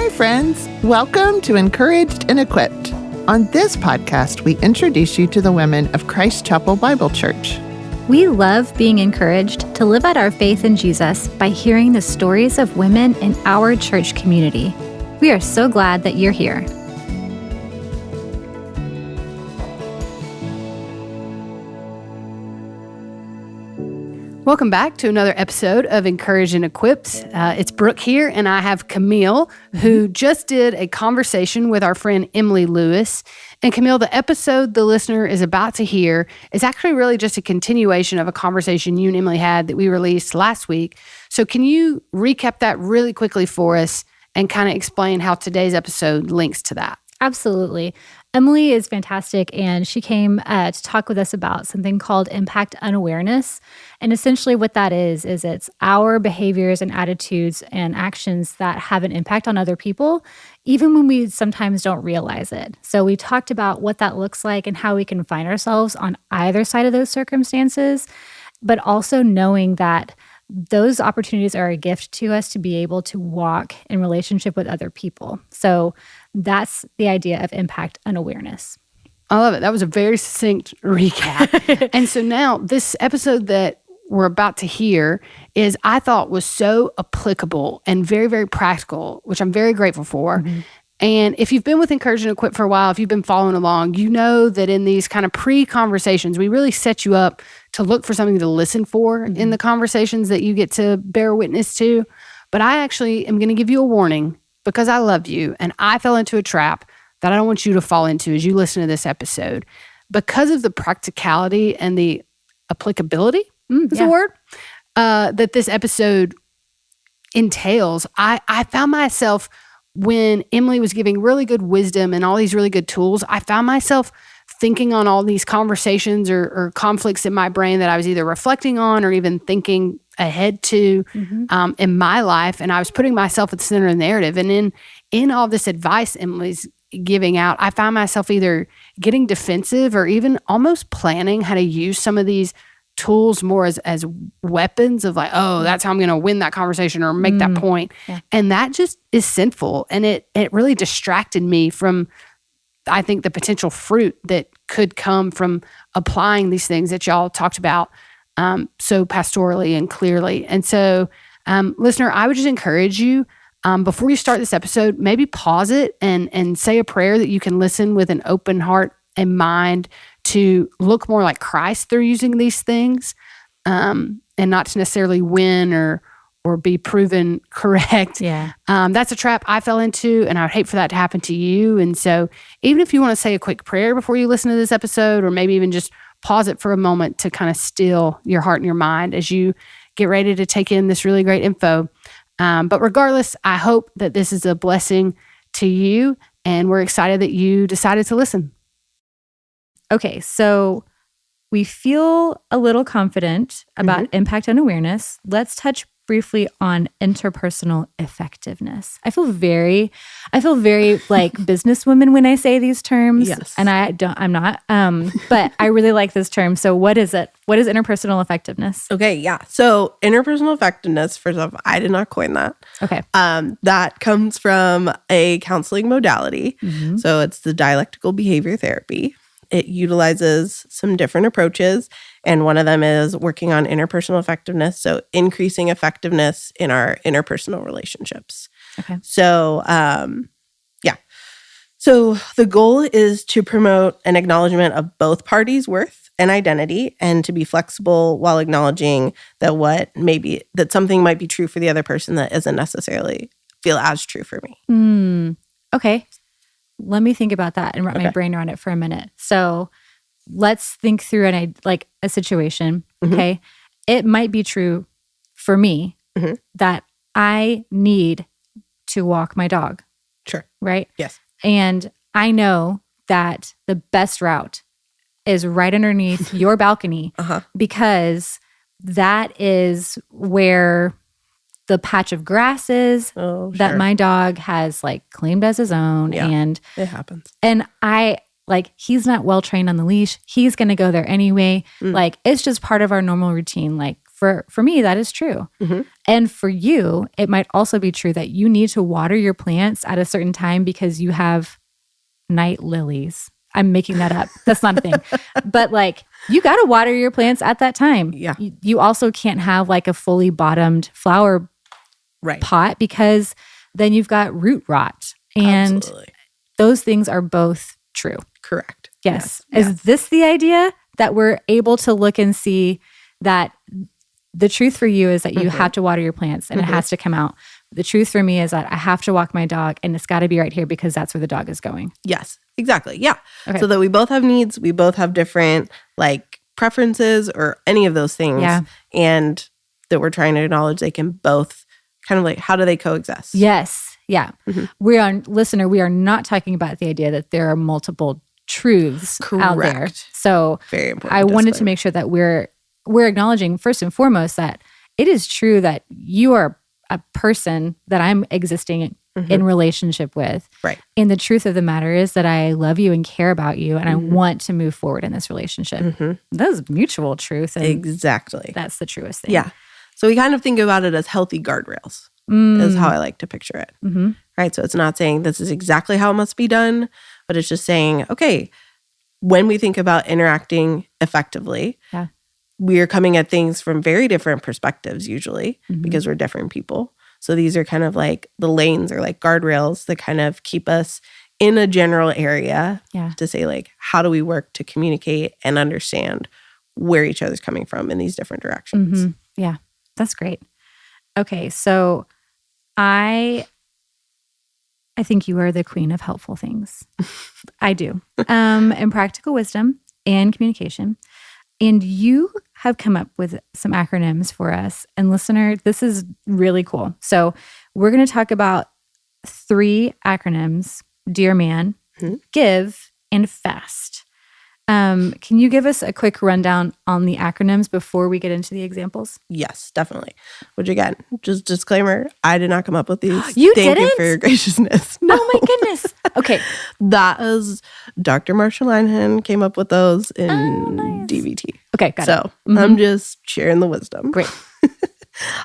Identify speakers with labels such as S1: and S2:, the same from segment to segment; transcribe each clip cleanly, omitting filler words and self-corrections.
S1: Hi, friends. Welcome to Encouraged and Equipped. On this podcast, we introduce you to the women of Christ Chapel Bible Church.
S2: We love being encouraged to live out our faith in Jesus by hearing the stories of women in our church community. We are so glad that you're here.
S3: Welcome back to another episode of Encouraged and Equipped. It's Brooke here, and I have Camille, who just did a conversation with our friend Emily Lewis. And Camille, the episode the listener is about to hear is actually really just a continuation of a conversation you and Emily had that we released last week. So can you recap that really quickly for us and kind of explain how today's episode links to that?
S2: Absolutely. Emily is fantastic, and she came to talk with us about something called impact unawareness. And essentially what that is it's our behaviors and attitudes and actions that have an impact on other people, even when we sometimes don't realize it. So we talked about what that looks like and how we can find ourselves on either side of those circumstances, but also knowing that those opportunities are a gift to us to be able to walk in relationship with other people. So that's the idea of impact unawareness.
S3: I love it. That was a very succinct recap. And so now this episode that we're about to hear is, I thought, was so applicable and very, very practical, which I'm very grateful for. Mm-hmm. And if you've been with Encouraged and Equipped for a while, if you've been following along, you know that in these kind of pre-conversations, we really set you up to look for something to listen for in the conversations that you get to bear witness to. But I actually am going to give you a warning because I love you, and I fell into a trap that I don't want you to fall into as you listen to this episode. Because of the practicality and the applicability, is a word, that this episode entails, I found myself, when Emily was giving really good wisdom and all these really good tools, I found myself thinking on all these conversations or conflicts in my brain that I was either reflecting on or even thinking ahead to in my life. And I was putting myself at the center of the narrative. And in all this advice Emily's giving out, I found myself either getting defensive or even almost planning how to use some of these tools more as weapons of like, oh, that's how I'm going to win that conversation or make that point. Yeah. And that just is sinful. And it really distracted me from, I think, the potential fruit that could come from applying these things that y'all talked about so pastorally and clearly. And so, listener, I would just encourage you, before you start this episode, maybe pause it and say a prayer that you can listen with an open heart and mind to look more like Christ through using these things, and not to necessarily win or be proven correct.
S2: Yeah.
S3: That's a trap I fell into, and I would hate for that to happen to you. And so even if you want to say a quick prayer before you listen to this episode, or maybe even just pause it for a moment to kind of still your heart and your mind as you get ready to take in this really great info. But regardless, I hope that this is a blessing to you, and we're excited that you decided to listen.
S2: Okay, so we feel a little confident about impact unawareness. Let's touch briefly on interpersonal effectiveness. I feel very like businesswoman when I say these terms.
S4: Yes.
S2: And I'm not, but I really like this term. So what is it? What is interpersonal effectiveness?
S4: Okay, yeah. So interpersonal effectiveness, first off, I did not coin that.
S2: Okay.
S4: That comes from a counseling modality. Mm-hmm. So it's the dialectical behavior therapy. It utilizes some different approaches, and one of them is working on interpersonal effectiveness, so increasing effectiveness in our interpersonal relationships.
S2: Okay.
S4: So, So the goal is to promote an acknowledgement of both parties' worth and identity, and to be flexible while acknowledging that something might be true for the other person that isn't necessarily feel as true for me.
S2: Okay. Let me think about that and wrap my brain around it for a minute. So let's think through a situation, okay? It might be true for me that I need to walk my dog.
S4: Sure.
S2: Right?
S4: Yes.
S2: And I know that the best route is right underneath your balcony because that is where the patch of grass is that my dog has claimed as his own.
S4: Yeah,
S2: and
S4: it happens.
S2: And he's not well trained on the leash. He's going to go there anyway. It's just part of our normal routine. For me, that is true. And for you, it might also be true that you need to water your plants at a certain time because you have night lilies. I'm making that up. That's not a thing. But like, you got to water your plants at that time.
S4: Yeah.
S2: You also can't have like a fully bottomed flower pot because then you've got root rot. And
S4: Absolutely.
S2: those things are both true.
S4: Correct.
S2: Yes. Is this the idea that we're able to look and see that the truth for you is that you have to water your plants and it has to come out? The truth for me is that I have to walk my dog and it's got to be right here because that's where the dog is going.
S4: Yes, exactly. Yeah.
S2: Okay.
S4: So that we both have needs, we both have different like preferences or any of those things.
S2: Yeah.
S4: And that we're trying to acknowledge they can both kind of like, how do they coexist?
S2: Yes. Yeah. We are not talking about the idea that there are multiple truths out there.
S4: Correct.
S2: So
S4: Very important.
S2: I wanted to
S4: disclaimer.
S2: make sure that we're acknowledging first and foremost that it is true that you are a person that I'm existing in relationship with.
S4: Right.
S2: And the truth of the matter is that I love you and care about you and I want to move forward in this relationship. That is mutual truth. And
S4: Exactly.
S2: that's the truest thing.
S4: Yeah. So we kind of think about it as healthy guardrails is how I like to picture it. Right. So it's not saying this is exactly how it must be done, but it's just saying, okay, when we think about interacting effectively, we are coming at things from very different perspectives usually because we're different people. So these are kind of like the lanes or like guardrails that kind of keep us in a general area to say like, how do we work to communicate and understand where each other's coming from in these different directions?
S2: Yeah, that's great. Okay, so I think you are the queen of helpful things. I do. And practical wisdom and communication. And you have come up with some acronyms for us. And listener, this is really cool. So we're going to talk about 3 acronyms: Dear Man, Give, and Fast. Can you give us a quick rundown on the acronyms before we get into the examples?
S4: Yes, definitely. Which again, just disclaimer, I did not come up with these.
S2: You
S4: Thank
S2: didn't?
S4: you for your graciousness. No.
S2: Oh my goodness. Okay.
S4: That is Dr. Marsha Linehan came up with those in
S2: nice.
S4: DVT.
S2: Okay, got it.
S4: So I'm just sharing the wisdom.
S2: Great.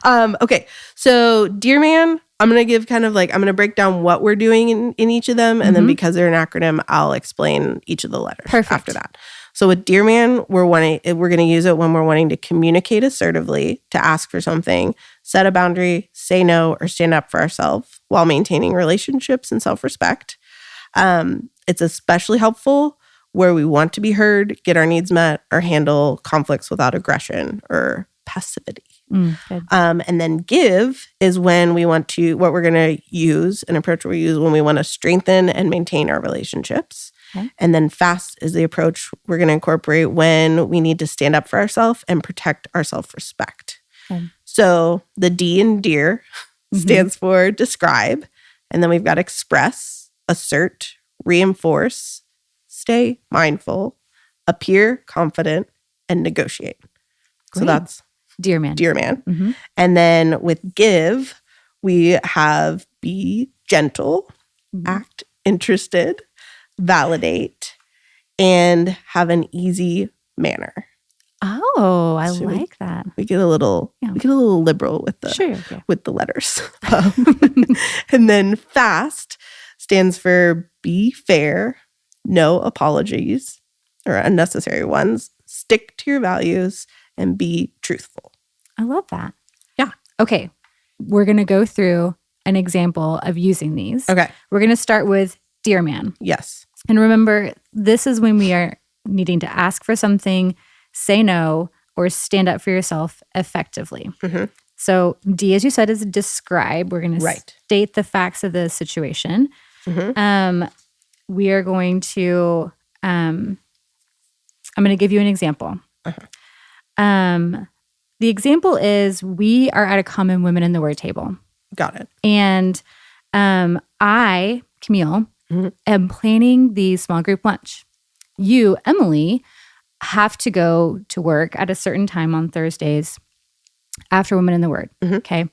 S4: Okay. So Dear Man, I'm going to give kind of like, I'm going to break down what we're doing in each of them. And then because they're an acronym, I'll explain each of the letters after that. So with Dear Man, we're going to use it when we're wanting to communicate assertively, to ask for something, set a boundary, say no, or stand up for ourselves while maintaining relationships and self-respect. It's especially helpful where we want to be heard, get our needs met, or handle conflicts without aggression or passivity.
S2: Good.
S4: And then Give is when we want to, what we're going to use, an approach we use when we want to strengthen and maintain our relationships.
S2: Okay.
S4: And then Fast is the approach we're going to incorporate when we need to stand up for ourselves and protect our self-respect.
S2: Okay.
S4: So the D in Dear stands for describe. And then we've got express, assert, reinforce, stay mindful, appear confident, and negotiate. So
S2: Great.
S4: that's
S2: Dear Man.
S4: Dear Man. And then with Give, we have be gentle, act interested, validate, and have an easy manner.
S2: Oh, I
S4: So
S2: like that.
S4: We get a little liberal with the
S2: Sure.
S4: with the letters. And then Fast stands for be fair, no apologies or unnecessary ones, stick to your values, and be truthful.
S2: I love that.
S4: Yeah.
S2: Okay. We're going to go through an example of using these.
S4: Okay.
S2: We're going to start with Dear Man.
S4: Yes.
S2: And remember, this is when we are needing to ask for something, say no, or stand up for yourself effectively. So D, as you said, is describe. We're going to state the facts of the situation. We are going to, I'm going to give you an example. The example is we are at a common women in the Word table.
S4: Got it.
S2: And I, Camille, am planning the small group lunch. You, Emily, have to go to work at a certain time on Thursdays after Women in the Word. Okay.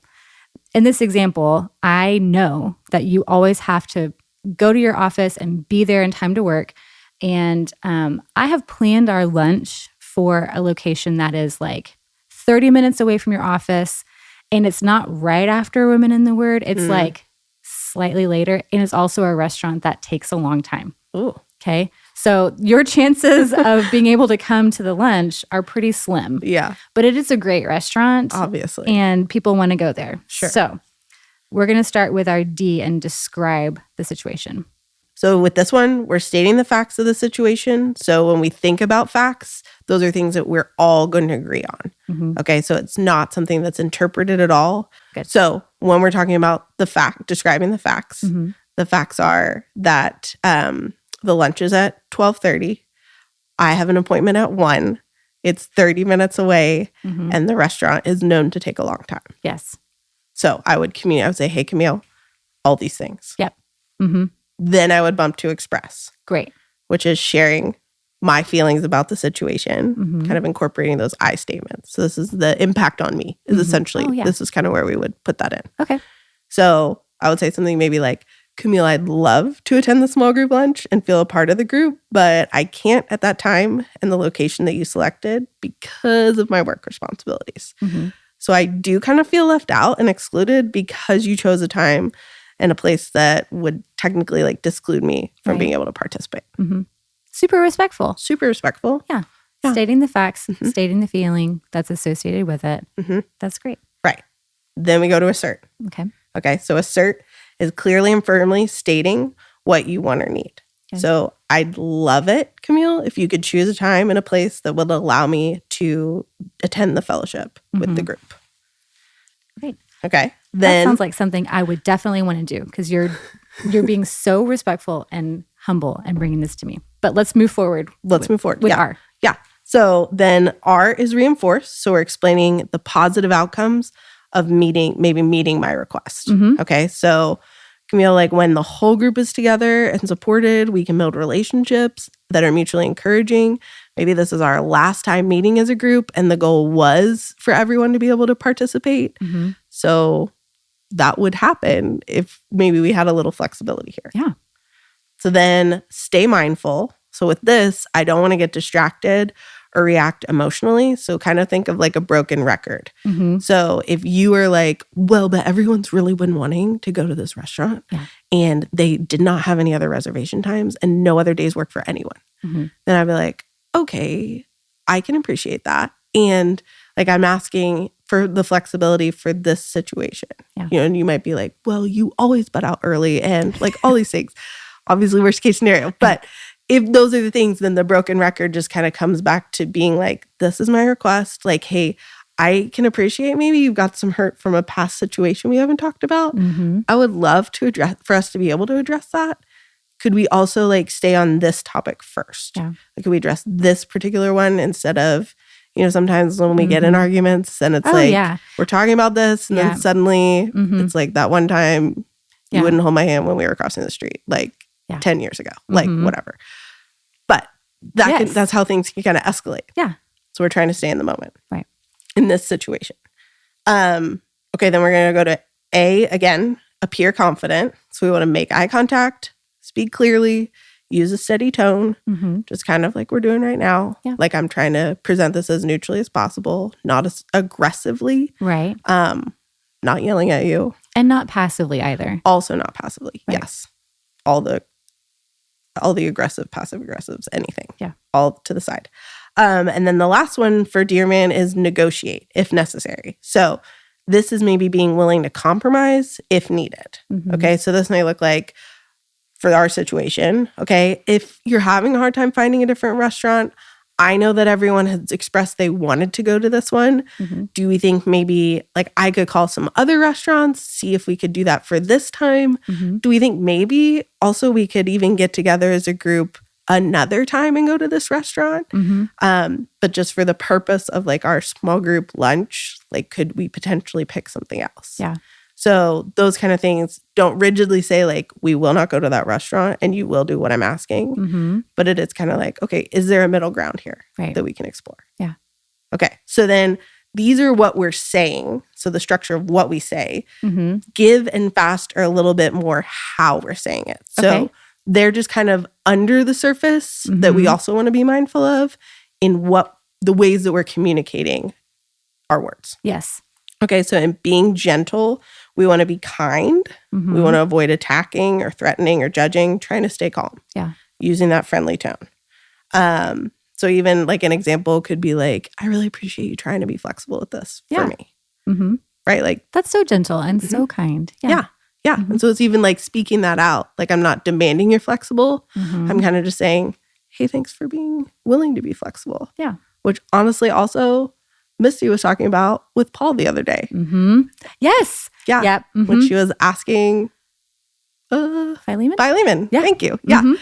S2: In this example, I know that you always have to go to your office and be there in time to work. And I have planned our lunch for a location that is like 30 minutes away from your office, and it's not right after Women in the Word. It's like slightly later, and it's also a restaurant that takes a long time.
S4: Ooh.
S2: Okay. So your chances of being able to come to the lunch are pretty slim.
S4: Yeah.
S2: But it is a great restaurant.
S4: Obviously.
S2: And people want to go there.
S4: Sure.
S2: So we're going to start with our D and describe the situation.
S4: So with this one, we're stating the facts of the situation. So when we think about facts, those are things that we're all going to agree on. Okay, so it's not something that's interpreted at all.
S2: Good.
S4: So when we're talking about describing the facts are that the lunch is at 12:30. I have an appointment at 1. It's 30 minutes away, and the restaurant is known to take a long time.
S2: Yes.
S4: So I would say, hey, Camille, all these things.
S2: Yep.
S4: Then I would bump to express.
S2: Great.
S4: Which is sharing my feelings about the situation, kind of incorporating those I statements. So this is the impact on me is essentially, this is kind of where we would put that in.
S2: Okay.
S4: So I would say something maybe like, Camille, I'd love to attend the small group lunch and feel a part of the group, but I can't at that time and the location that you selected because of my work responsibilities. So I do kind of feel left out and excluded because you chose a time and a place that would technically like disclude me from being able to participate.
S2: Super respectful.
S4: Super respectful.
S2: Yeah. Stating the facts, stating the feeling that's associated with it. That's great.
S4: Right. Then we go to assert. Okay. So assert is clearly and firmly stating what you want or need. Okay. So I'd love it, Camille, if you could choose a time and a place that would allow me to attend the fellowship with the group.
S2: Great.
S4: Okay.
S2: That
S4: Then
S2: sounds like something I would definitely want to do because you're being so respectful and humble and bringing this to me. But let's move forward.
S4: Let's move forward.
S2: With
S4: yeah.
S2: R.
S4: Yeah. So then R is reinforced. So we're explaining the positive outcomes of meeting my request. Okay. So Camille, like when the whole group is together and supported, we can build relationships that are mutually encouraging. Maybe this is our last time meeting as a group and the goal was for everyone to be able to participate. So that would happen if maybe we had a little flexibility here.
S2: Yeah.
S4: So then stay mindful. So with this, I don't want to get distracted or react emotionally. So kind of think of like a broken record. So if you are like, well, but everyone's really been wanting to go to this restaurant and they did not have any other reservation times and no other days work for anyone, then I'd be like, okay, I can appreciate that. And like I'm asking for the flexibility for this situation. You know, and you might be like, well, you always butt out early and like all these things. Obviously, worst case scenario. But if those are the things, then the broken record just kind of comes back to being like, this is my request. Like, hey, I can appreciate maybe you've got some hurt from a past situation we haven't talked about. I would love to for us to be able to address that. Could we also like stay on this topic first? Like, could we address this particular one instead of, you know, sometimes when we get in arguments and it's we're talking about this and then suddenly it's like that one time you wouldn't hold my hand when we were crossing the street, like 10 years ago, like whatever. But that's how things can kind of escalate.
S2: Yeah.
S4: So we're trying to stay in the moment.
S2: Right.
S4: In this situation. Okay, then we're going to go to A again, appear confident. So we want to make eye contact, speak clearly, use a steady tone, just kind of like we're doing right now. Like I'm trying to present this as neutrally as possible, not as aggressively.
S2: Right.
S4: Not yelling at you.
S2: And not passively either.
S4: Also not passively.
S2: Right.
S4: Yes. All the aggressive, passive aggressives, anything.
S2: Yeah.
S4: All to the side. And then the last one for Dear Man is negotiate if necessary. So this is maybe being willing to compromise if needed. Okay. So this may look like for our situation, okay, if you're having a hard time finding a different restaurant, I know that everyone has expressed they wanted to go to this one. Do we think maybe like I could call some other restaurants, see if we could do that for this time? Do we think maybe also we could even get together as a group another time and go to this restaurant? But just for the purpose of like our small group lunch, like could we potentially pick something else?
S2: Yeah.
S4: So those kind of things, don't rigidly say like, we will not go to that restaurant and you will do what I'm asking. But it is kind of like, okay, is there a middle ground here that we can explore?
S2: Yeah.
S4: Okay. So then these are what we're saying. So the structure of what we say, give and fast are a little bit more how we're saying it. So they're just kind of under the surface that we also want to be mindful of in what the ways that we're communicating our words.
S2: Yes.
S4: Okay, so in being gentle, we want to be kind. We want to avoid attacking or threatening or judging, trying to stay calm.
S2: Yeah.
S4: Using that friendly tone. So even like an example could be like, I really appreciate you trying to be flexible with this for me.
S2: Mm-hmm.
S4: Right? Like,
S2: that's so gentle and so kind.
S4: Yeah. And so it's even like speaking that out. Like, I'm not demanding you're flexible. I'm kind of just saying, hey, thanks for being willing to be flexible.
S2: Yeah.
S4: Which honestly also Misty was talking about with Paul the other day.
S2: Yes.
S4: Yeah.
S2: Yep.
S4: When she was asking
S2: Philemon?
S4: Philemon.
S2: Yeah.
S4: Thank you. Yeah.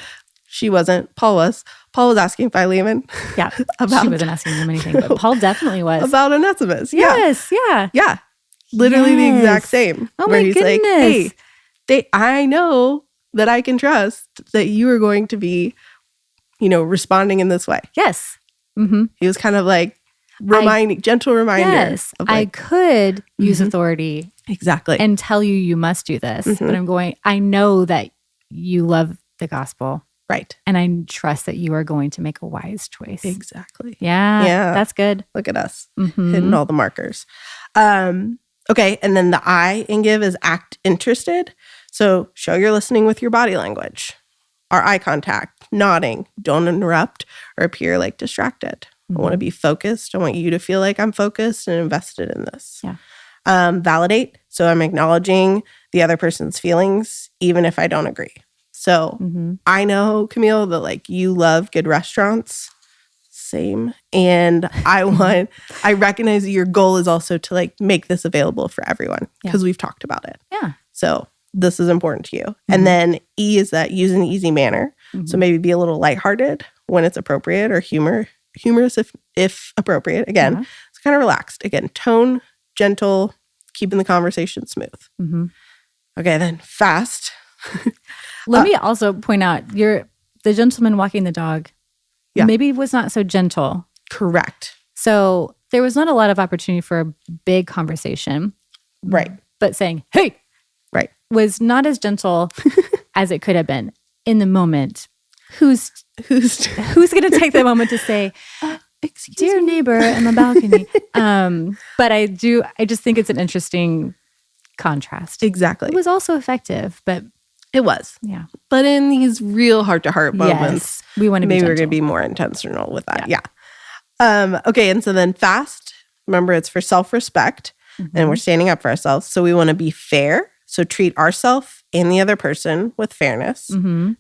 S4: She wasn't. Paul was. Paul was asking Philemon.
S2: Yeah. She wasn't asking him anything, but Paul definitely was.
S4: About Onesimus.
S2: Yes. Yeah.
S4: Yeah. Literally the exact same.
S2: Oh
S4: where
S2: my
S4: he's
S2: goodness.
S4: like, hey, I know that I can trust that you are going to be, responding in this way.
S2: Yes.
S4: He was kind of like gentle reminder.
S2: Yes.
S4: Of like,
S2: I could use authority
S4: exactly
S2: and tell you must do this, but I know that you love the gospel.
S4: Right.
S2: And I trust that you are going to make a wise choice.
S4: Exactly.
S2: Yeah. That's good.
S4: Look at us hitting all the markers. Okay. And then the I in give is act interested. So show you're listening with your body language. Our eye contact, nodding, don't interrupt or appear like distracted. I want to be focused. I want you to feel like I'm focused and invested in this.
S2: Yeah.
S4: Validate. So I'm acknowledging the other person's feelings, even if I don't agree. So I know, Camille, that like you love good restaurants. Same. And I recognize that your goal is also to like make this available for everyone because we've talked about it.
S2: Yeah.
S4: So this is important to you. And then E is that use an easy manner. So maybe be a little lighthearted when it's appropriate or humorous if appropriate. Again, it's kind of relaxed. Again, tone, gentle, keeping the conversation smooth. Okay, then fast.
S2: Let me also point out, the gentleman walking the dog maybe was not so gentle.
S4: Correct.
S2: So there was not a lot of opportunity for a big conversation.
S4: Right.
S2: But saying, hey,
S4: right,
S2: was not as gentle as it could have been in the moment. Who's going to take the moment to say, dear neighbor in the balcony? But I just think it's an interesting contrast.
S4: Exactly.
S2: It was also effective, but
S4: it was.
S2: Yeah.
S4: But in these real heart-to-heart moments,
S2: we want to be
S4: maybe
S2: gentle.
S4: we're going to be more intentional with that. Yeah. Okay, and so then fast, remember it's for self-respect and we're standing up for ourselves. So we want to be fair. So treat ourselves and the other person with fairness.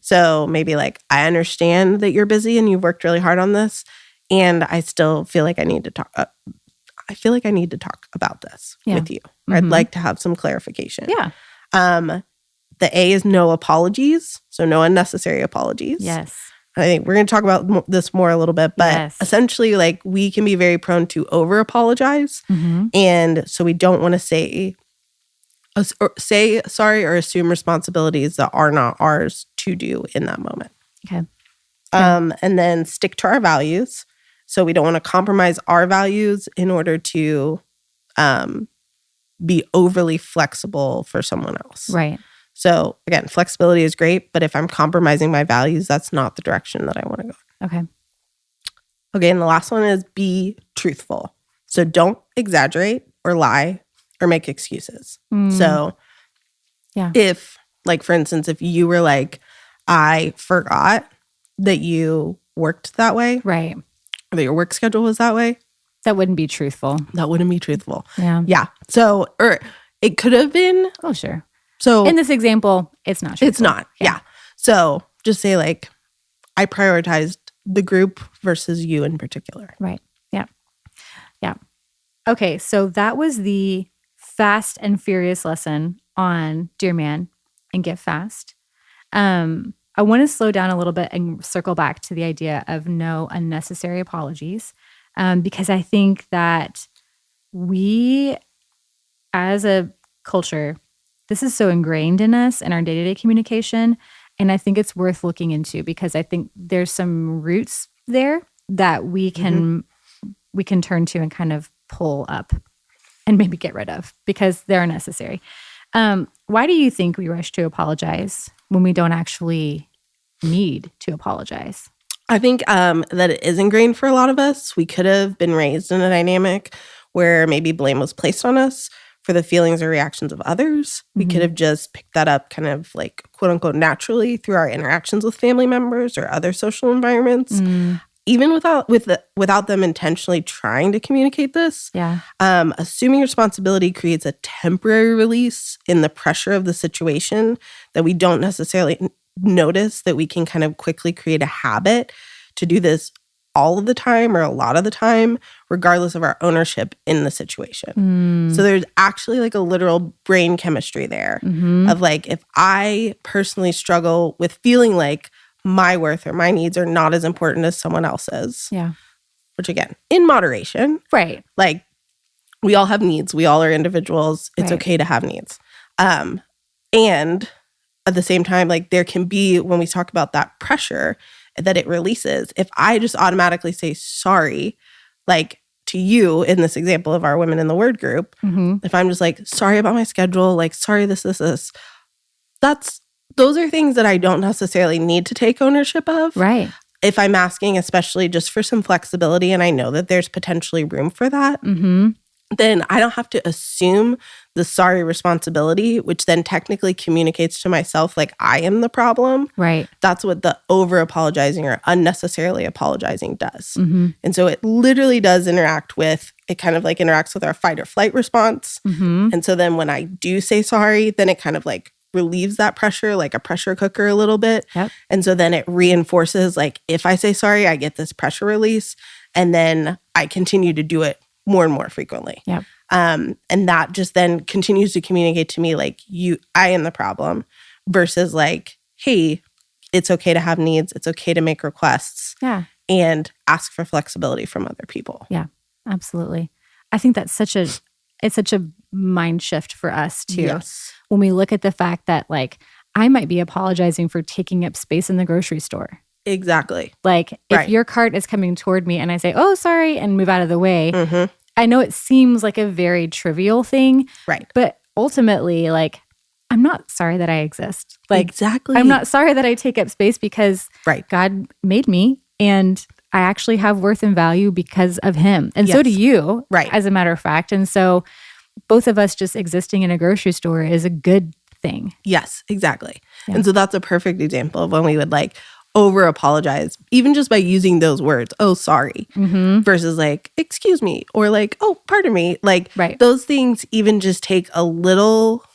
S4: So maybe like, I understand that you're busy and you've worked really hard on this, and I still feel like I need to talk. I feel like I need to talk about this with you. I'd like to have some clarification.
S2: Yeah.
S4: The A is no apologies. So no unnecessary apologies.
S2: Yes.
S4: I think we're going to talk about this more a little bit, but essentially like we can be very prone to over apologize. And so we don't want to say sorry or assume responsibilities that are not ours to do in that moment.
S2: Okay.
S4: And then stick to our values. So we don't want to compromise our values in order to be overly flexible for someone else.
S2: Right.
S4: So again, flexibility is great, but if I'm compromising my values, that's not the direction that I want to go.
S2: Okay.
S4: Okay, and the last one is be truthful. So don't exaggerate or lie or make excuses. So if, like, for instance, if you were like, I forgot that you worked that way.
S2: Right.
S4: Or that your work schedule was that way.
S2: That wouldn't be truthful.
S4: That wouldn't be truthful.
S2: Yeah.
S4: Yeah. So, or it could have been.
S2: Oh, sure.
S4: So
S2: in this example, it's not truthful.
S4: It's not. Yeah. So just say like, I prioritized the group versus you in particular.
S2: Right. Yeah. Yeah. Okay. So that was the fast and furious lesson on Dear Man and Get Fast. I want to slow down a little bit and circle back to the idea of no unnecessary apologies, because I think that we, as a culture, this is so ingrained in us in our day-to-day communication, and I think it's worth looking into because I think there's some roots there that we can turn to and kind of pull up and maybe get rid of because they're necessary. Why do you think we rush to apologize when we don't actually need to apologize?
S4: I think that it is ingrained for a lot of us. We could have been raised in a dynamic where maybe blame was placed on us for the feelings or reactions of others. We could have just picked that up kind of like quote unquote naturally through our interactions with family members or other social environments. Even without them intentionally trying to communicate this. Assuming responsibility creates a temporary release in the pressure of the situation that we don't necessarily notice, that we can kind of quickly create a habit to do this all of the time or a lot of the time, regardless of our ownership in the situation. So there's actually like a literal brain chemistry there of like, if I personally struggle with feeling like my worth or my needs are not as important as someone else's. Which again, in moderation.
S2: Right.
S4: Like, we all have needs. We all are individuals. It's okay to have needs. And at the same time, like there can be, when we talk about that pressure that it releases, if I just automatically say sorry, like to you in this example of our Women in the Word group, if I'm just like, sorry about my schedule, like sorry this, those are things that I don't necessarily need to take ownership of.
S2: Right.
S4: If I'm asking, especially just for some flexibility, and I know that there's potentially room for that, then I don't have to assume the sorry responsibility, which then technically communicates to myself like I am the problem.
S2: Right.
S4: That's what the over apologizing or unnecessarily apologizing does. And so it literally does interact with, it kind of like interacts with our fight or flight response. And so then when I do say sorry, then it kind of like relieves that pressure like a pressure cooker a little bit. And so then it reinforces, like, if I say sorry, I get this pressure release, and then I continue to do it more and more frequently. And that just then continues to communicate to me like, I am the problem, versus like, hey, it's okay to have needs. It's okay to make requests. And ask for flexibility from other people.
S2: Absolutely. I think that's such a mind shift for us too. When we look at the fact that like, I might be apologizing for taking up space in the grocery store.
S4: Exactly.
S2: Like if your cart is coming toward me and I say, oh, sorry, and move out of the way, I know it seems like a very trivial thing. But ultimately, like, I'm not sorry that I exist. Like, I'm not sorry that I take up space because God made me and I actually have worth and value because of him. And so do you, as a matter of fact. And so both of us just existing in a grocery store is a good thing.
S4: Yes, exactly. And so that's a perfect example of when we would like over apologize, even just by using those words, oh, sorry, versus like, excuse me, or like, oh, pardon me. Like those things even just take a little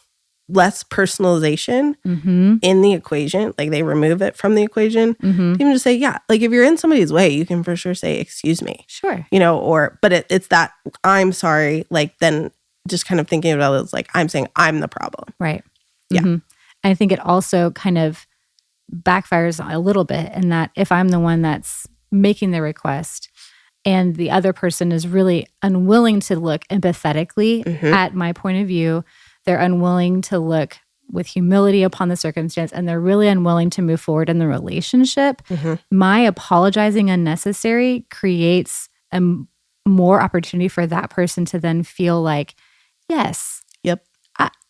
S4: less personalization in the equation. Like they remove it from the equation. Even just say, yeah, like if you're in somebody's way, you can for sure say, excuse me. You know, but it's that I'm sorry, like then just kind of thinking about it as like, I'm saying I'm the problem.
S2: I think it also kind of backfires a little bit in that if I'm the one that's making the request and the other person is really unwilling to look empathetically at my point of view, they're unwilling to look with humility upon the circumstance, and they're really unwilling to move forward in the relationship, my apologizing unnecessary creates a more opportunity for that person to then feel like, yes,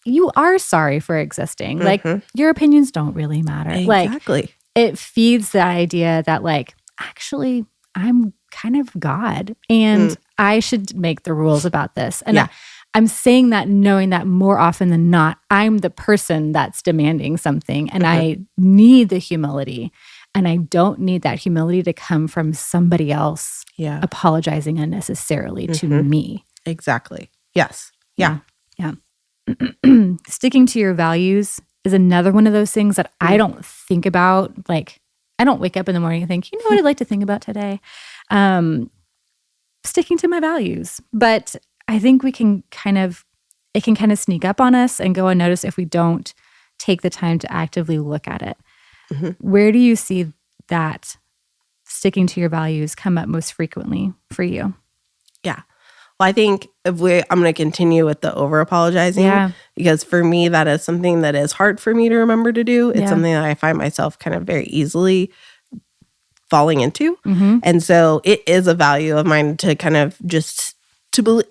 S2: you are sorry for existing. Like your opinions don't really matter. Like it feeds the idea that like, actually, I'm kind of God and I should make the rules about this. And I'm saying that knowing that more often than not, I'm the person that's demanding something and I need the humility. And I don't need that humility to come from somebody else apologizing unnecessarily to me.
S4: Exactly. Yes. Yeah.
S2: Sticking to your values is another one of those things that I don't think about. Like, I don't wake up in the morning and think, you know what I'd like to think about today? Sticking to my values. But I think it can kind of sneak up on us and go unnoticed if we don't take the time to actively look at it. Where do you see that sticking to your values come up most frequently for you?
S4: Well, I think I'm going to continue with the over apologizing because for me, that is something that is hard for me to remember to do. It's something that I find myself kind of very easily falling into. And so it is a value of mine to kind of just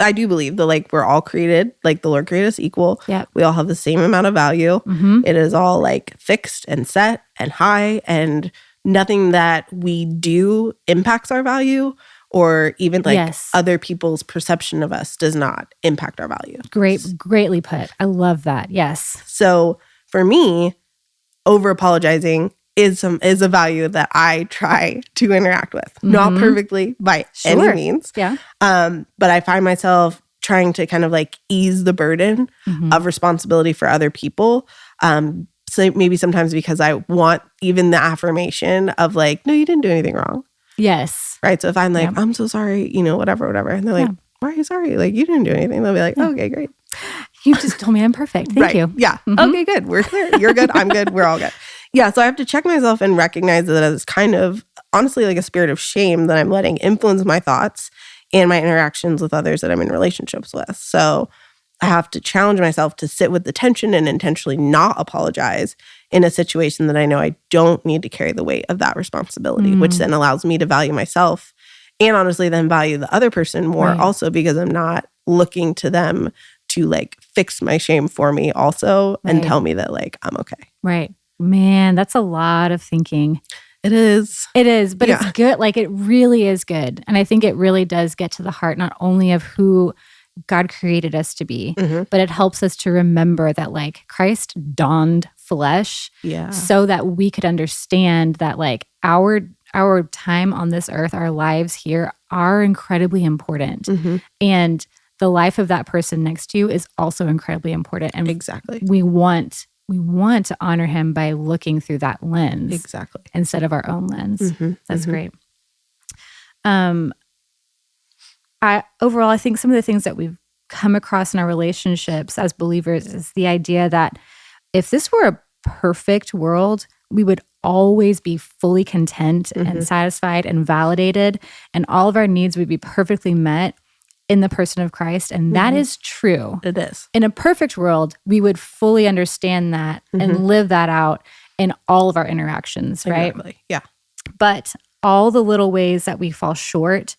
S4: I do believe that like we're all created, like the Lord created us equal. We all have the same amount of value. It is all like fixed and set and high, and nothing that we do impacts our value or even like
S2: Yes.
S4: other people's perception of us does not impact our value.
S2: Greatly put. I love that. Yes.
S4: So for me, over apologizing is a value that I try to interact with. Not perfectly by any means.
S2: Yeah.
S4: But I find myself trying to kind of like ease the burden of responsibility for other people. So maybe sometimes because I want even the affirmation of like, no, you didn't do anything wrong.
S2: Yes.
S4: Right. So if I'm like, I'm so sorry, whatever. And they're like, why are you sorry? Like, you didn't do anything. They'll be like, okay, great.
S2: You just told me I'm perfect. Thank you.
S4: Yeah. Okay, good. We're clear. You're good. I'm good. We're all good. Yeah. So I have to check myself and recognize that it's kind of honestly like a spirit of shame that I'm letting influence my thoughts and my interactions with others that I'm in relationships with. So I have to challenge myself to sit with the tension and intentionally not apologize in a situation that I know I don't need to carry the weight of that responsibility, which then allows me to value myself and honestly then value the other person more also because I'm not looking to them to like fix my shame for me also and tell me that like I'm okay.
S2: Right. Man, that's a lot of thinking.
S4: It is.
S2: It is, but it's good. Like it really is good. And I think it really does get to the heart not only of who God created us to be, but it helps us to remember that like Christ donned flesh so that we could understand that like our time on this earth, our lives here are incredibly important. And the life of that person next to you is also incredibly important. And
S4: exactly.
S2: we want to honor him by looking through that lens.
S4: Exactly.
S2: Instead of our own lens. That's great. Overall, I think some of the things that we've come across in our relationships as believers is the idea that if this were a perfect world, we would always be fully content and satisfied and validated, and all of our needs would be perfectly met in the person of Christ. And that is true.
S4: It is.
S2: In a perfect world, we would fully understand that and live that out in all of our interactions, right?
S4: Exactly. Yeah.
S2: But all the little ways that we fall short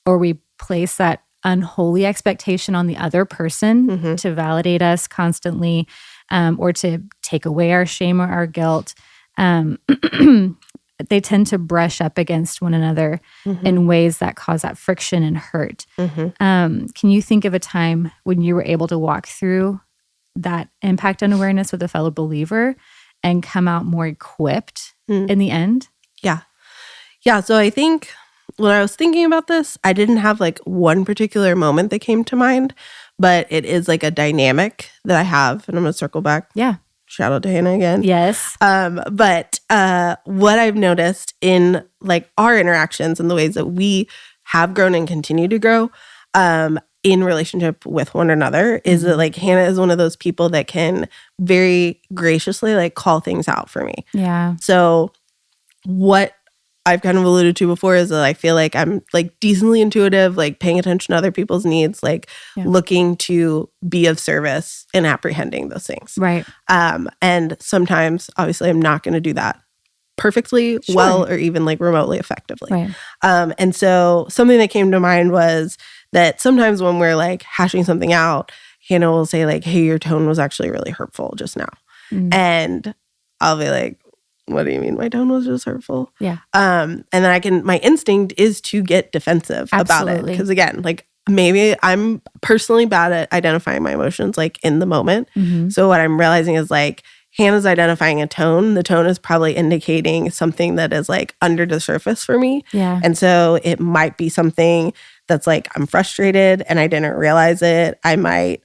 S2: or we place that unholy expectation on the other person to validate us constantly or to take away our shame or our guilt, they tend to brush up against one another in ways that cause that friction and hurt. Can you think of a time when you were able to walk through that impact unawareness with a fellow believer and come out more equipped in the end?
S4: Yeah. Yeah. So I think when I was thinking about this, I didn't have like one particular moment that came to mind, but it is like a dynamic that I have. And I'm going to circle back.
S2: Yeah.
S4: Shout out to Hannah again.
S2: Yes.
S4: But what I've noticed in like our interactions and the ways that we have grown and continue to grow in relationship with one another is that like Hannah is one of those people that can very graciously like call things out for me.
S2: Yeah.
S4: So what I've kind of alluded to before is that I feel like I'm like decently intuitive, like paying attention to other people's needs, like looking to be of service and apprehending those things.
S2: Right.
S4: And sometimes, obviously, I'm not going to do that perfectly well or even like remotely effectively.
S2: Right.
S4: And so something that came to mind was that sometimes when we're like hashing something out, Hannah will say like, hey, your tone was actually really hurtful just now. And I'll be like, what do you mean? My tone was just hurtful.
S2: Yeah.
S4: And then my instinct is to get defensive about it. Because again, like maybe I'm personally bad at identifying my emotions like in the moment. So what I'm realizing is like Hannah's identifying a tone. The tone is probably indicating something that is like under the surface for me.
S2: Yeah.
S4: And so it might be something that's like I'm frustrated and I didn't realize it. I might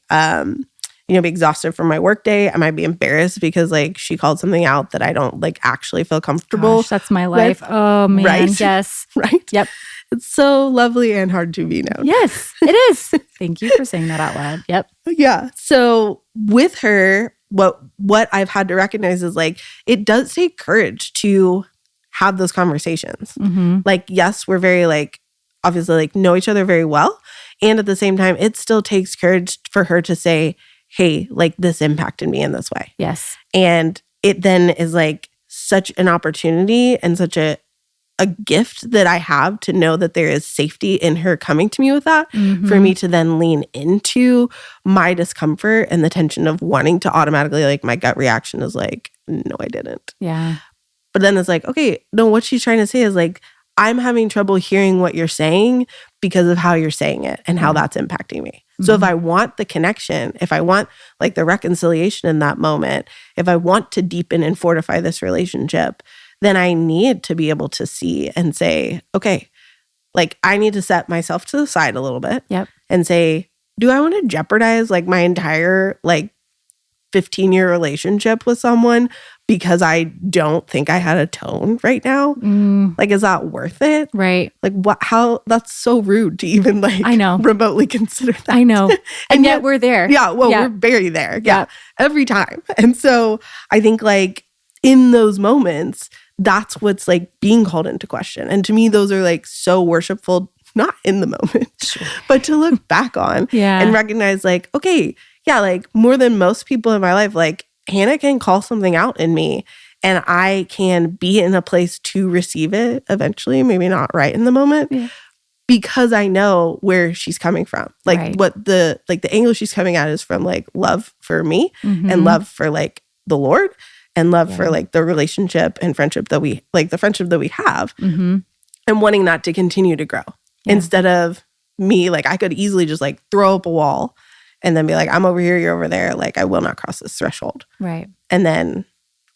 S4: be exhausted from my workday. I might be embarrassed because like she called something out that I don't like actually feel comfortable.
S2: Gosh, that's my life. Oh man,
S4: right?
S2: Yes.
S4: Right?
S2: Yep.
S4: It's so lovely and hard to be known.
S2: Yes, it is. Thank you for saying that out loud. Yep.
S4: Yeah. So with her, what I've had to recognize is like it does take courage to have those conversations. Like, yes, we're very like obviously like know each other very well. And at the same time, it still takes courage for her to say, hey, like this impacted me in this way.
S2: Yes.
S4: And it then is like such an opportunity and such a gift that I have to know that there is safety in her coming to me with that for me to then lean into my discomfort and the tension of wanting to automatically like my gut reaction is like, no, I didn't.
S2: Yeah.
S4: But then it's like, okay, no, what she's trying to say is like, I'm having trouble hearing what you're saying because of how you're saying it and how that's impacting me. So if I want the connection, if I want like the reconciliation in that moment, if I want to deepen and fortify this relationship, then I need to be able to see and say, okay, like I need to set myself to the side a little bit and say, do I want to jeopardize like my entire like 15-year relationship with someone because I don't think I had a tone right now? Like, is that worth it?
S2: Right.
S4: Like, what? How? That's so rude to even like
S2: I know.
S4: remotely consider that.
S2: I know. And yet we're there.
S4: Yeah. Well, we're very there. Yeah. Every time. And so I think like in those moments, that's what's like being called into question. And to me, those are like so worshipful, not in the moment, but to look back on and recognize like, okay, yeah, like more than most people in my life, like Hannah can call something out in me and I can be in a place to receive it eventually, maybe not right in the moment, because I know where she's coming from. Like what the angle she's coming at is from like love for me and love for like the Lord and love for like the relationship and friendship that we like the friendship that we have and wanting that to continue to grow instead of me, like I could easily just like throw up a wall and then be like, I'm over here, you're over there. Like, I will not cross this threshold.
S2: Right.
S4: And then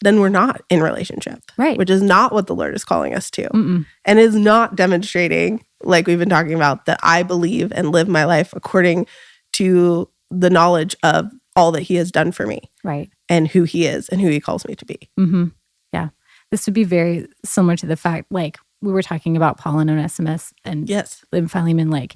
S4: we're not in relationship.
S2: Right.
S4: Which is not what the Lord is calling us to. And is not demonstrating, like we've been talking about, that I believe and live my life according to the knowledge of all that he has done for me.
S2: Right.
S4: And who he is and who he calls me to be.
S2: Yeah. This would be very similar to the fact, like, we were talking about Paul and Onesimus and Philemon, like,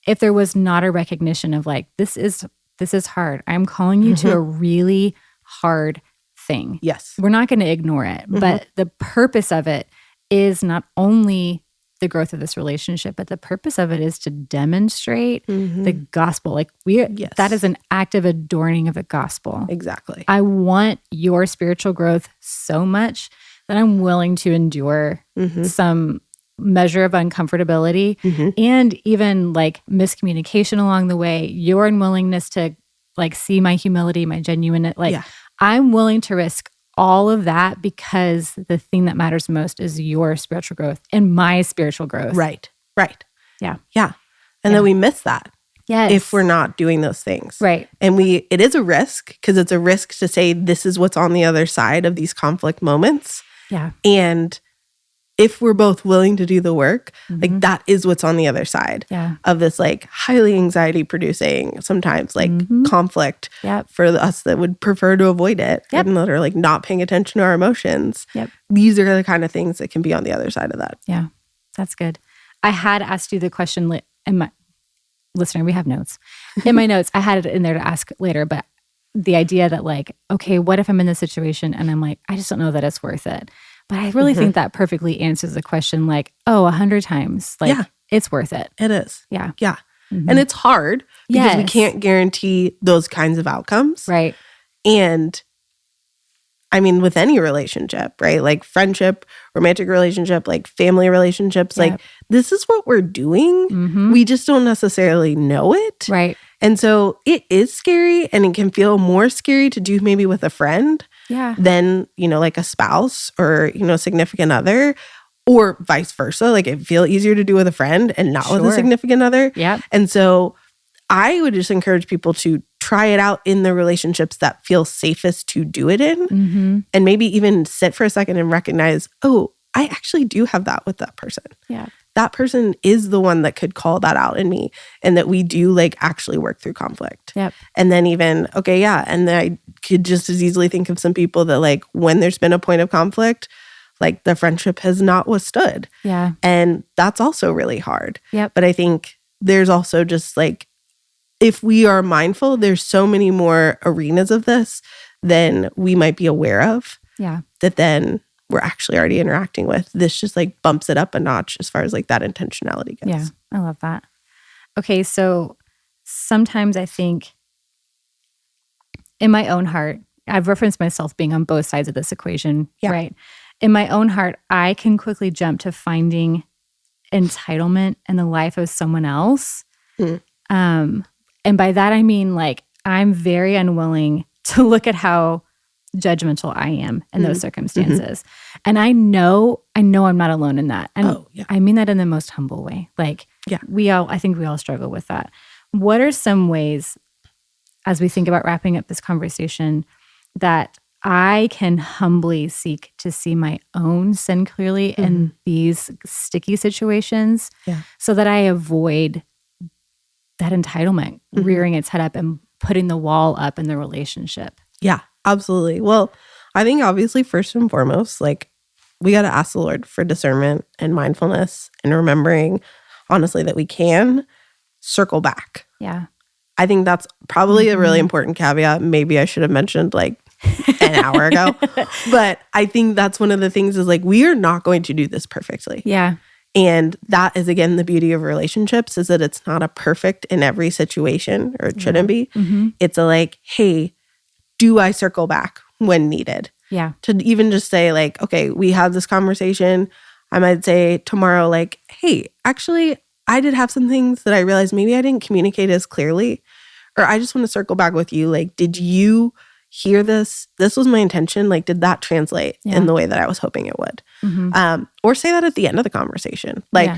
S2: if there was not a recognition of like, this is hard. I'm calling you to a really hard thing.
S4: Yes.
S2: We're not going to ignore it. But the purpose of it is not only the growth of this relationship, but the purpose of it is to demonstrate the gospel. Like that is an active adorning of the gospel.
S4: Exactly.
S2: I want your spiritual growth so much that I'm willing to endure some measure of uncomfortability and even like miscommunication along the way, your unwillingness to like see my humility, my genuine, like I'm willing to risk all of that because the thing that matters most is your spiritual growth and my spiritual growth.
S4: Right.
S2: Yeah.
S4: And then we miss that.
S2: Yes.
S4: If we're not doing those things.
S2: Right.
S4: And it is a risk because it's a risk to say this is what's on the other side of these conflict moments.
S2: Yeah.
S4: And if we're both willing to do the work, like that is what's on the other side of this like highly anxiety producing sometimes like conflict for us that would prefer to avoid it and that are like not paying attention to our emotions. These are the kind of things that can be on the other side of that.
S2: Yeah, that's good. I had asked you the question in my listener, we have notes. In my notes, I had it in there to ask later, but the idea that like, okay, what if I'm in this situation and I'm like, I just don't know that it's worth it. But I really think that perfectly answers the question like, 100 times. Like, it's worth it.
S4: It is.
S2: Yeah.
S4: Yeah. And it's hard because we can't guarantee those kinds of outcomes.
S2: Right.
S4: And I mean, with any relationship, right? Like friendship, romantic relationship, like family relationships, like this is what we're doing. We just don't necessarily know it.
S2: Right.
S4: And so it is scary and it can feel more scary to do maybe with a friend than, like a spouse or, significant other or vice versa. Like it feel easier to do with a friend and not with a significant other.
S2: Yeah.
S4: And so I would just encourage people to try it out in the relationships that feel safest to do it in and maybe even sit for a second and recognize, oh, I actually do have that with that person.
S2: Yeah.
S4: That person is the one that could call that out in me and that we do like actually work through conflict.
S2: Yep.
S4: And then even, and then I could just as easily think of some people that like when there's been a point of conflict, like the friendship has not withstood.
S2: Yeah.
S4: And that's also really hard.
S2: Yep.
S4: But I think there's also just like, if we are mindful, there's so many more arenas of this than we might be aware of.
S2: Yeah.
S4: That then we're actually already interacting with. This just like bumps it up a notch as far as like that intentionality goes.
S2: Yeah, I love that. Okay, so sometimes I think in my own heart, I've referenced myself being on both sides of this equation, right? In my own heart, I can quickly jump to finding entitlement in the life of someone else. And by that, I mean like I'm very unwilling to look at how judgmental I am in those circumstances. And I know I'm not alone in that. And I mean that in the most humble way. Like I think we all struggle with that. What are some ways, as we think about wrapping up this conversation, that I can humbly seek to see my own sin clearly in these sticky situations so that I avoid that entitlement rearing its head up and putting the wall up in the relationship?
S4: Yeah, absolutely. Well, I think obviously first and foremost, like we got to ask the Lord for discernment and mindfulness and remembering honestly that we can circle back.
S2: Yeah.
S4: I think that's probably a really important caveat. Maybe I should have mentioned like an hour ago. But I think that's one of the things is like, we are not going to do this perfectly.
S2: Yeah.
S4: And that is, again, the beauty of relationships is that it's not a perfect in every situation, or it shouldn't be. It's a like, hey, do I circle back when needed?
S2: Yeah.
S4: To even just say like, okay, we had this conversation. I might say tomorrow like, hey, actually, I did have some things that I realized maybe I didn't communicate as clearly, or I just want to circle back with you. Like, did you hear this? This was my intention. Like, did that translate in the way that I was hoping it would? Or say that at the end of the conversation. Like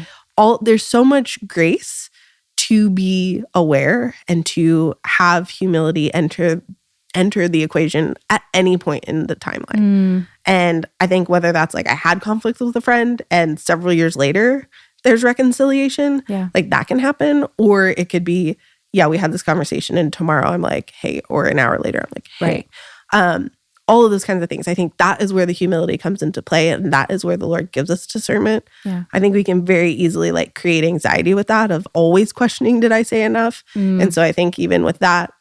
S4: there's so much grace to be aware and to have humility enter the equation at any point in the timeline. And I think whether that's like I had conflict with a friend and several years later there's reconciliation, like that can happen. Or it could be, we had this conversation and tomorrow I'm like, hey, or an hour later, I'm like, hey. All of those kinds of things. I think that is where the humility comes into play, and that is where the Lord gives us discernment. I think we can very easily like create anxiety with that of always questioning, did I say enough? And so I think even with that,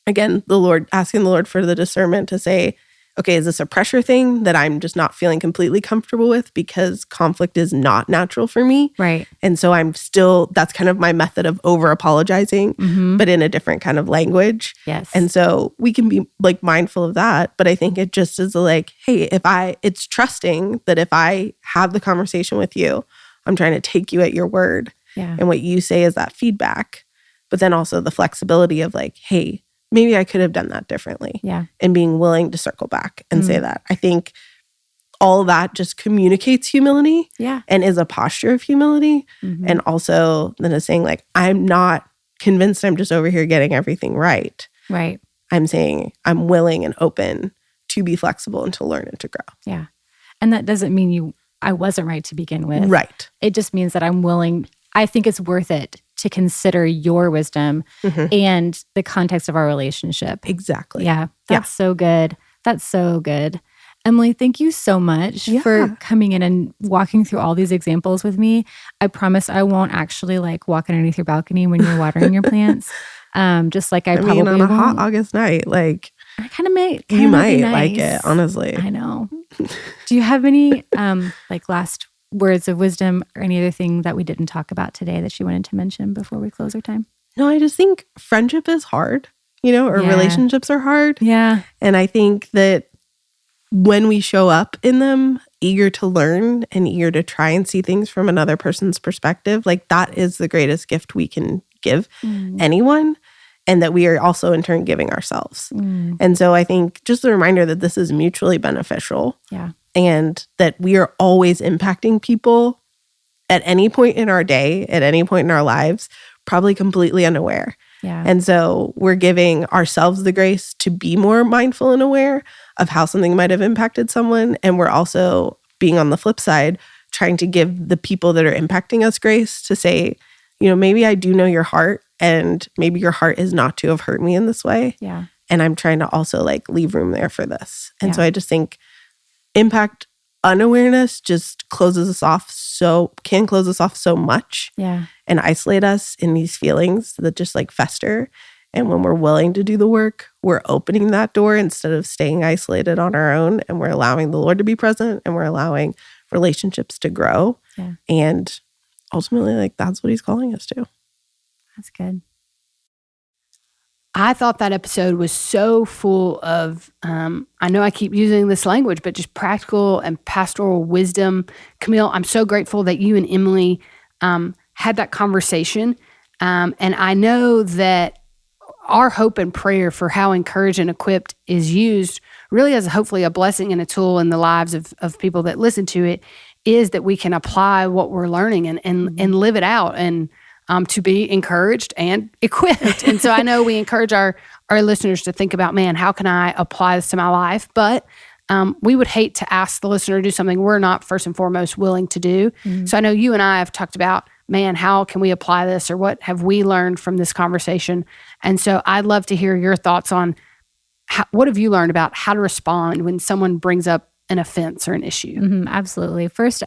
S4: again, asking the Lord for the discernment to say, okay, is this a pressure thing that I'm just not feeling completely comfortable with because conflict is not natural for me?
S2: Right.
S4: And so that's kind of my method of over apologizing, but in a different kind of language.
S2: Yes.
S4: And so we can be like mindful of that. But I think it just is like, hey, it's trusting that if I have the conversation with you, I'm trying to take you at your word. And what you say is that feedback. But then also the flexibility of like, hey, maybe I could have done that differently. And being willing to circle back and say that. I think all that just communicates humility and is a posture of humility. And also then is saying like, I'm not convinced I'm just over here getting everything right.
S2: Right.
S4: I'm saying I'm willing and open to be flexible and to learn and to grow.
S2: Yeah. And that doesn't mean I wasn't right to begin with.
S4: Right.
S2: It just means that I'm willing. I think it's worth it to consider your wisdom and the context of our relationship.
S4: Exactly.
S2: Yeah. That's so good. That's so good. Emily, thank you so much for coming in and walking through all these examples with me. I promise I won't actually like walk underneath your balcony when you're watering your plants. Just like I probably
S4: on a
S2: won't.
S4: hot August night, like
S2: I kind of may.
S4: You might
S2: nice.
S4: like it, honestly.
S2: I know. Do you have any like last words of wisdom or any other thing that we didn't talk about today that you wanted to mention before we close our time?
S4: No, I just think friendship is hard, or relationships are hard.
S2: Yeah.
S4: And I think that when we show up in them, eager to learn and eager to try and see things from another person's perspective, like that is the greatest gift we can give anyone. And that we are also in turn giving ourselves. And so I think just a reminder that this is mutually beneficial.
S2: Yeah.
S4: And that we are always impacting people at any point in our day, at any point in our lives, probably completely unaware.
S2: Yeah.
S4: And so we're giving ourselves the grace to be more mindful and aware of how something might have impacted someone. And we're also being on the flip side, trying to give the people that are impacting us grace to say, maybe I do know your heart and maybe your heart is not to have hurt me in this way.
S2: Yeah.
S4: And I'm trying to also like leave room there for this. And so I just think impact unawareness just can close us off so much and isolate us in these feelings that just like fester. And when we're willing to do the work, we're opening that door instead of staying isolated on our own, and we're allowing the Lord to be present, and we're allowing relationships to grow. And ultimately, like that's what he's calling us to.
S2: That's good.
S3: I thought that episode was so full of, I know I keep using this language, but just practical and pastoral wisdom. Camille, I'm so grateful that you and Emily had that conversation. And I know that our hope and prayer for how Encouraged and Equipped is used really as hopefully a blessing and a tool in the lives of people that listen to it is that we can apply what we're learning and live it out and to be encouraged and equipped. And so I know we encourage our listeners to think about, man, how can I apply this to my life? But we would hate to ask the listener to do something we're not first and foremost willing to do. So I know you and I have talked about, man, how can we apply this, or what have we learned from this conversation? And so I'd love to hear your thoughts on what have you learned about how to respond when someone brings up an offense or an issue?
S2: Absolutely. First,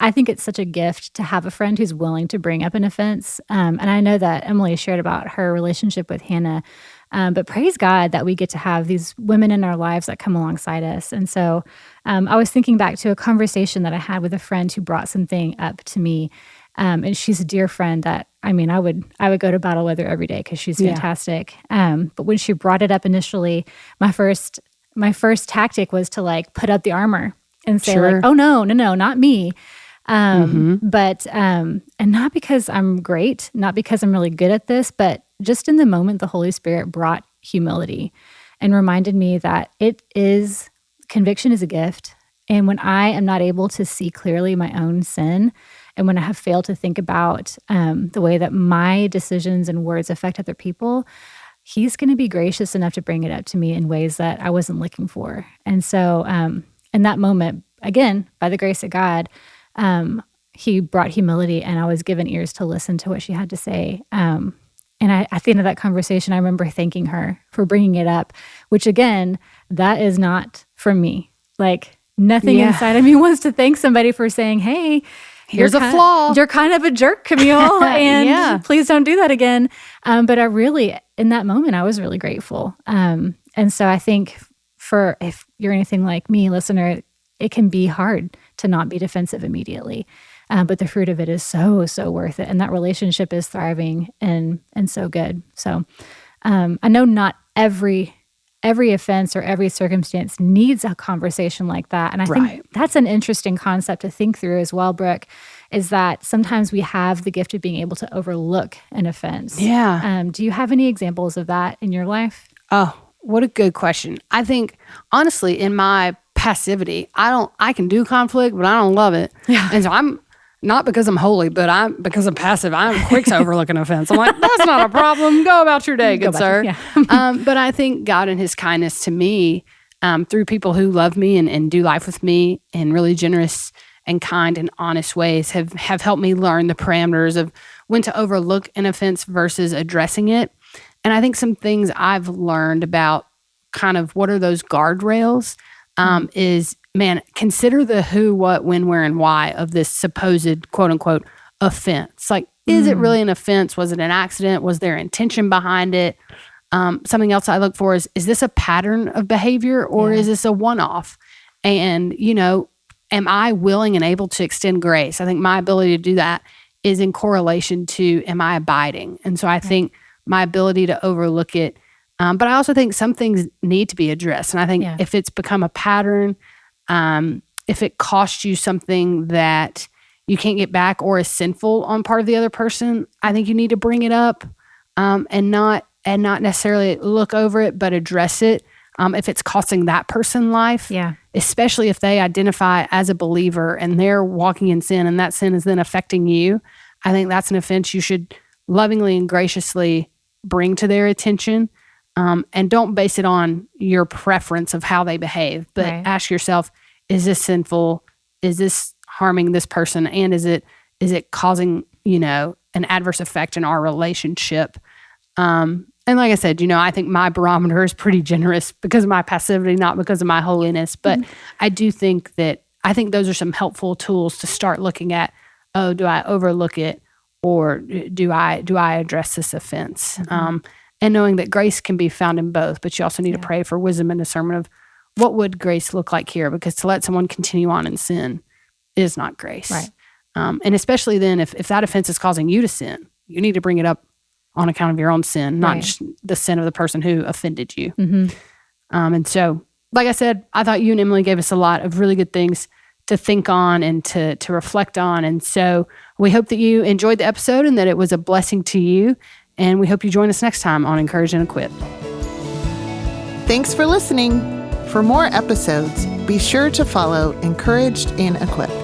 S2: I think it's such a gift to have a friend who's willing to bring up an offense. And I know that Emily shared about her relationship with Hannah, but praise God that we get to have these women in our lives that come alongside us. And so I was thinking back to a conversation that I had with a friend who brought something up to me. And she's a dear friend that, I would go to battle with her every day because she's fantastic. But when she brought it up initially, my first tactic was to put up the armor and say oh, no, not me. But, and not because I'm great, not because I'm really good at this, but just in the moment, the Holy Spirit brought humility and reminded me that conviction is a gift. And when I am not able to see clearly my own sin, and when I have failed to think about the way that my decisions and words affect other people, He's going to be gracious enough to bring it up to me in ways that I wasn't looking for. And so in that moment, again, by the grace of God, He brought humility, and I was given ears to listen to what she had to say. And at the end of that conversation, I remember thanking her for bringing it up, which again, that is not from me. Nothing inside of me wants to thank somebody for saying, hey,
S3: here's a flaw.
S2: You're kind of a jerk, Camille, and please don't do that again. But in that moment, I was really grateful. And so I think if you're anything like me, listener, it can be hard to not be defensive immediately. But the fruit of it is so, so worth it. And that relationship is thriving and so good. So I know not every offense or every circumstance needs a conversation like that. And I think that's an interesting concept to think through as well, Brooke, is that sometimes we have the gift of being able to overlook an offense.
S3: Yeah.
S2: Do you have any examples of that in your life?
S3: Oh, what a good question. I think, honestly, in my passivity, I can do conflict, but I don't love it.
S2: Yeah.
S3: And so I'm, not because I'm holy, but because I'm passive, I'm quick to overlook an offense. I'm like, that's not a problem. Go about your day, good sir. But I think God in His kindness to me, through people who love me and do life with me in really generous and kind and honest ways have helped me learn the parameters of when to overlook an offense versus addressing it. And I think some things I've learned about kind of what are those guardrails is, man, consider the who, what, when, where, and why of this supposed quote unquote offense. Is it really an offense? Was it an accident? Was there intention behind it? Something else I look for is this a pattern of behavior or is this a one-off? And, am I willing and able to extend grace? I think my ability to do that is in correlation to, am I abiding? And so I think my ability to overlook it, but I also think some things need to be addressed. And I think if it's become a pattern, if it costs you something that you can't get back or is sinful on part of the other person, I think you need to bring it up and not necessarily look over it, but address it. If it's costing that person life, especially if they identify as a believer and they're walking in sin and that sin is then affecting you, I think that's an offense you should lovingly and graciously bring to their attention. And don't base it on your preference of how they behave, but ask yourself, is this sinful? Is this harming this person? And is it causing, an adverse effect in our relationship? And like I said, I think my barometer is pretty generous because of my passivity, not because of my holiness. But I do think those are some helpful tools to start looking at, do I overlook it or do I address this offense? And knowing that grace can be found in both, but you also need to pray for wisdom and discernment of what would grace look like here, because to let someone continue on in sin is not grace. Right. And especially then if that offense is causing you to sin, you need to bring it up on account of your own sin, not just the sin of the person who offended you. And so, like I said, I thought you and Emily gave us a lot of really good things to think on and to reflect on. And so we hope that you enjoyed the episode and that it was a blessing to you. And we hope you join us next time on Encouraged and Equipped.
S1: Thanks for listening. For more episodes, be sure to follow Encouraged and Equipped.